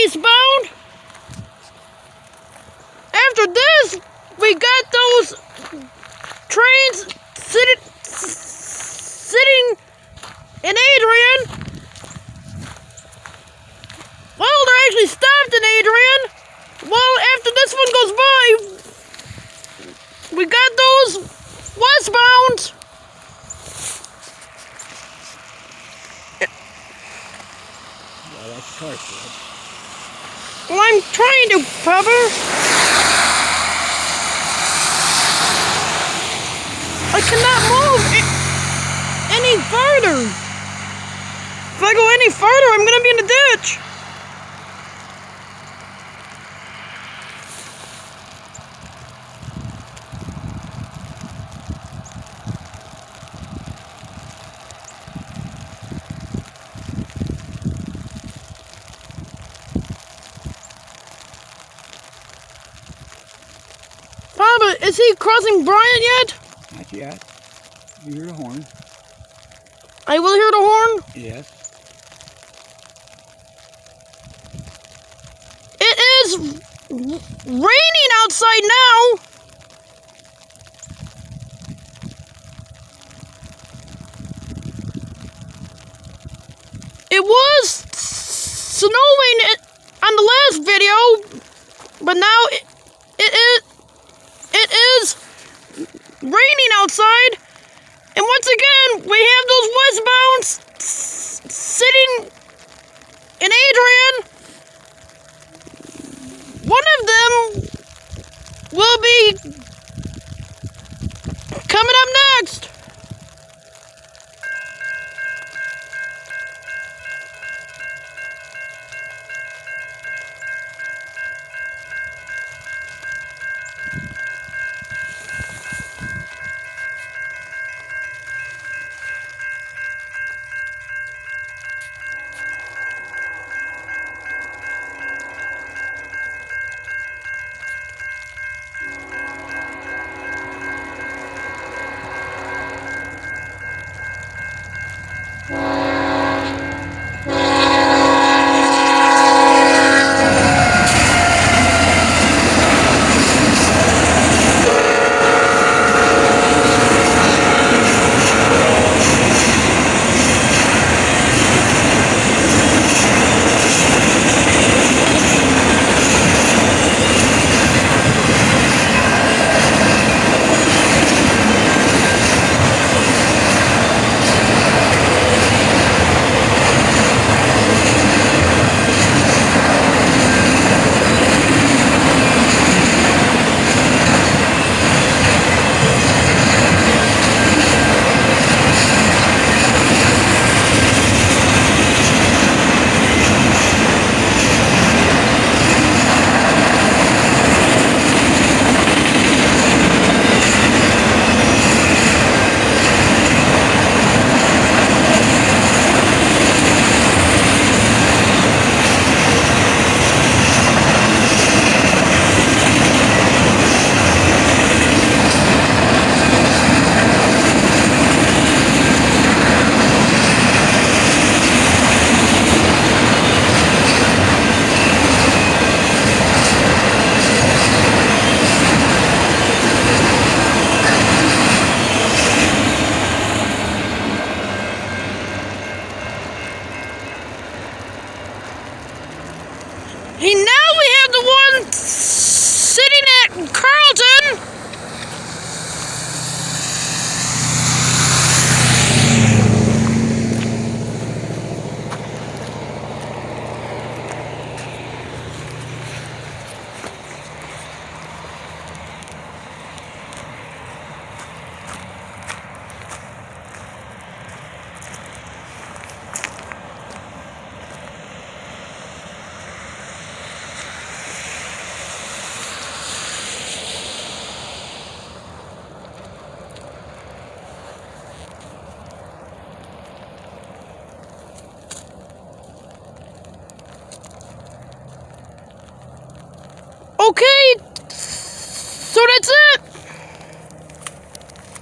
eastbound. After this, we got those trains sitting in Adrian. Well, they're actually stopped in Adrian. Well, after this one goes by, we got those westbound. Yeah, that's the car, kid. Well, I'm trying to, Papa. I cannot move any further. If I go any further, I'm going to be in the ditch. Papa, is he crossing Bryant yet? Not yet. You hear the horn? I will hear the horn? Yes. It is raining outside now. It was snowing on the last video, but now it is raining outside. And once again, we have those westbounds sitting in Adrian. One of them will be coming up next. Now we have the one sitting at Carlton. Okay, so that's